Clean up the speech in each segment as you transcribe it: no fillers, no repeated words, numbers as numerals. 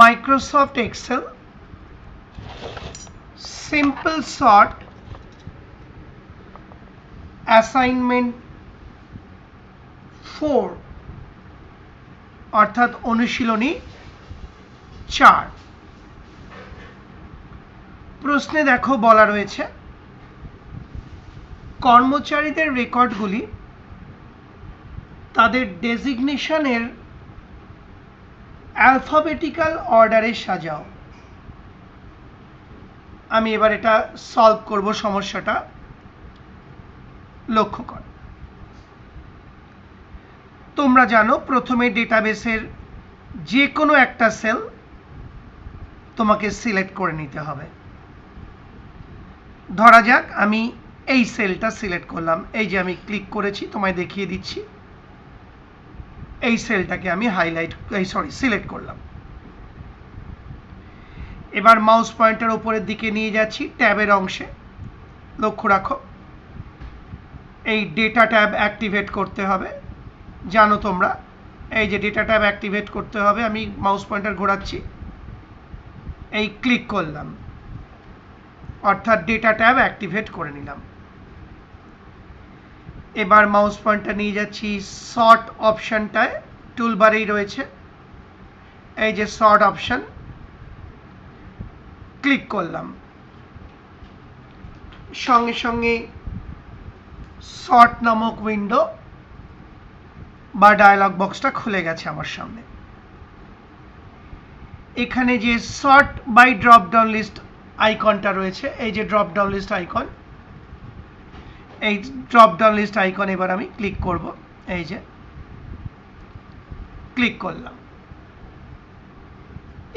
Microsoft Excel simple sort assignment 4 অর্থাৎ অনুশীলনী 4। প্রশ্নে দেখো বলা রয়েছে কর্মচারীদের রেকর্ডগুলি তাদের ডেজিগনেশনের অ্যালফাবেটিক্যাল অর্ডারে সাজাও। আমি এবার এটা সলভ করব সমস্যাটা, লক্ষ্য কর। তোমরা জানো প্রথমে ডেটাবেসের যে কোনো একটা সেল তোমাকে সিলেক্ট করে নিতে হবে। ধরা যাক আমি এই সেলটা সিলেক্ট করলাম, এই যে আমি ক্লিক করেছি, তোমায় দেখিয়ে দিচ্ছি। এই সেলটাকে আমি সিলেক্ট করলাম। এবার মাউস পয়েন্টার উপরের দিকে নিয়ে যাচ্ছি ট্যাবের অংশে। লক্ষ্য রাখো এই ডেটা ট্যাব অ্যাক্টিভেট করতে হবে, জানো তোমরা। এই যে ডেটা ট্যাব অ্যাক্টিভেট করতে হবে, আমি মাউস পয়েন্টার ঘোরাচ্ছি, এই ক্লিক করলাম, অর্থাৎ ডেটা ট্যাব অ্যাক্টিভেট করে নিলাম। এবার মাউস পয়েন্টার নিয়ে যাচ্ছি সর্ট অপশনটায়, টুলবারেই রয়েছে এই যে সর্ট অপশন, ক্লিক করলাম। সঙ্গে সঙ্গে সর্ট নামক উইন্ডো বা ডায়লগ বক্সটা খুলে গেছে আমার সামনে। এখানে যে sort by drop down list আইকনটা রয়েছে, এই যে ড্রপ ডাউন লিস্ট আইকন, এই ড্রপ ডাউন লিস্ট আইকন এবার আমি ক্লিক করব। এই যে ক্লিক করলাম।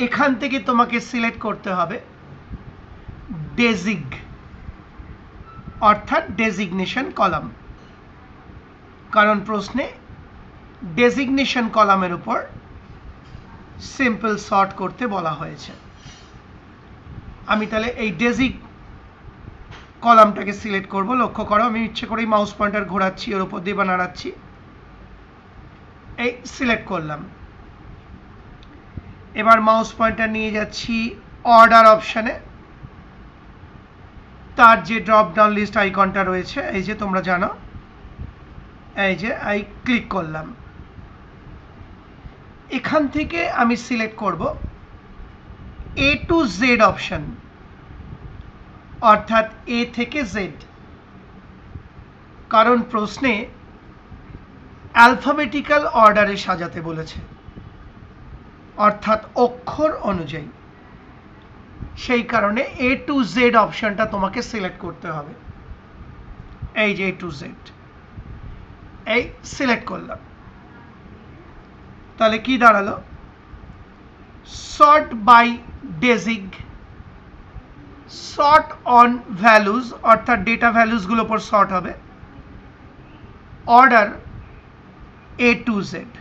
এখান থেকে তোমাকে সিলেক্ট করতে হবে ডেজিগ অর্থাৎ ডেজিগনেশন কলাম, কারণ প্রশ্নে ডেজিগনেশন কলামের উপর সিম্পল সর্ট করতে বলা হয়েছে। আমি তাহলে এই ডেজিগ কলামটাকে সিলেক্ট করব। লক্ষ্য করো আমি ইচ্ছে করেই মাউস পয়েন্টার ঘোরাচ্ছি, ওর উপর দিয়ে বা নাড়াচ্ছি, এই সিলেক্ট করলাম। এবার মাউস পয়েন্টার নিয়ে যাচ্ছি অর্ডার অপশানে, তার যে ড্রপ ডাউন লিস্ট আইকনটা রয়েছে, এই যে তোমরা জানো, এই যে ক্লিক করলাম। এখান থেকে আমি সিলেক্ট করব এ টু জেড অপশন, অর্থাৎ এ থেকে জেড, কারণ প্রশ্নে অ্যালফাবেটিক্যাল অর্ডারে সাজাতে বলেছে, অর্থাৎ অক্ষর অনুযায়ী। সেই কারণে এ টু জেড অপশনটা তোমাকে সিলেক্ট করতে হবে। এই যে এ টু জেড, এই সিলেক্ট করলাম। তাহলে কি দাঁড়ালো, সর্ট বাই ডেজিগ, সর্ট অন ভ্যালুজ অর্থাৎ ডেটা ভ্যালুজগুলোর উপর সর্ট হবে, অর্ডার এ টু জেড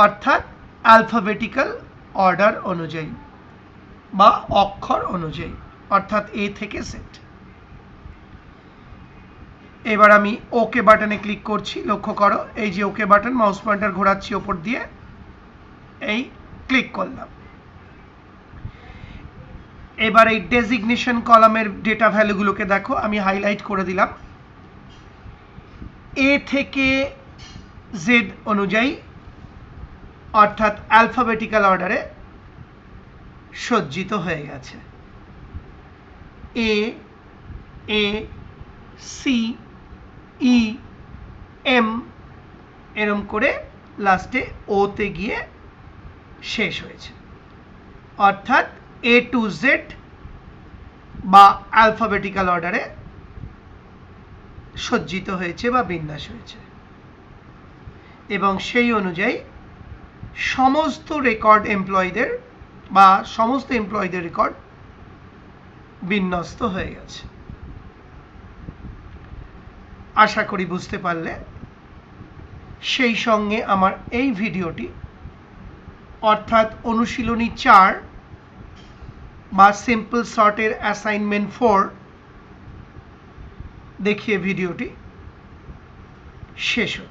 অর্থাৎ অ্যালফাবেটিক্যাল অর্ডার অনুযায়ী বা অক্ষর অনুযায়ী, অর্থাৎ এ থেকে জেড। এবার আমি ওকে বাটনে ক্লিক করছি। লক্ষ্য করো এই যে ওকে বাটন, মাউস পয়েন্টার ঘোরাচ্ছি ওপর দিয়ে, এই ক্লিক করলাম। এবার এই ডেজিগনেশন কলামের ডেটা ভ্যালুগুলোকে দেখো আমি হাইলাইট করে দিলাম, এ থেকে জেড অনুযায়ী অর্থাৎ অ্যালফাবেটিক্যাল অর্ডারে সজ্জিত হয়ে গেছে। এ, এ, সি, ই, এম এরম করে লাস্টে ওতে গিয়ে শেষ হয়েছে, অর্থাৎ এ টু জেড বা অ্যালফাবেটিক্যাল অর্ডারে সজ্জিত হয়েছে বা বিন্যাস হয়েছে, এবং সেই অনুযায়ী সমস্ত রেকর্ড এমপ্লয়ীদের বা সমস্ত এমপ্লয়ীদের রেকর্ড বিন্যস্ত হয়ে গেছে। আশা করি বুঝতে পারলে। সেই সঙ্গে আমার এই ভিডিওটি অর্থাৎ অনুশীলনী 4 বা সিম্পল সর্টের অ্যাসাইনমেন্ট 4 দেখিয়ে ভিডিওটি শেষ হচ্ছে।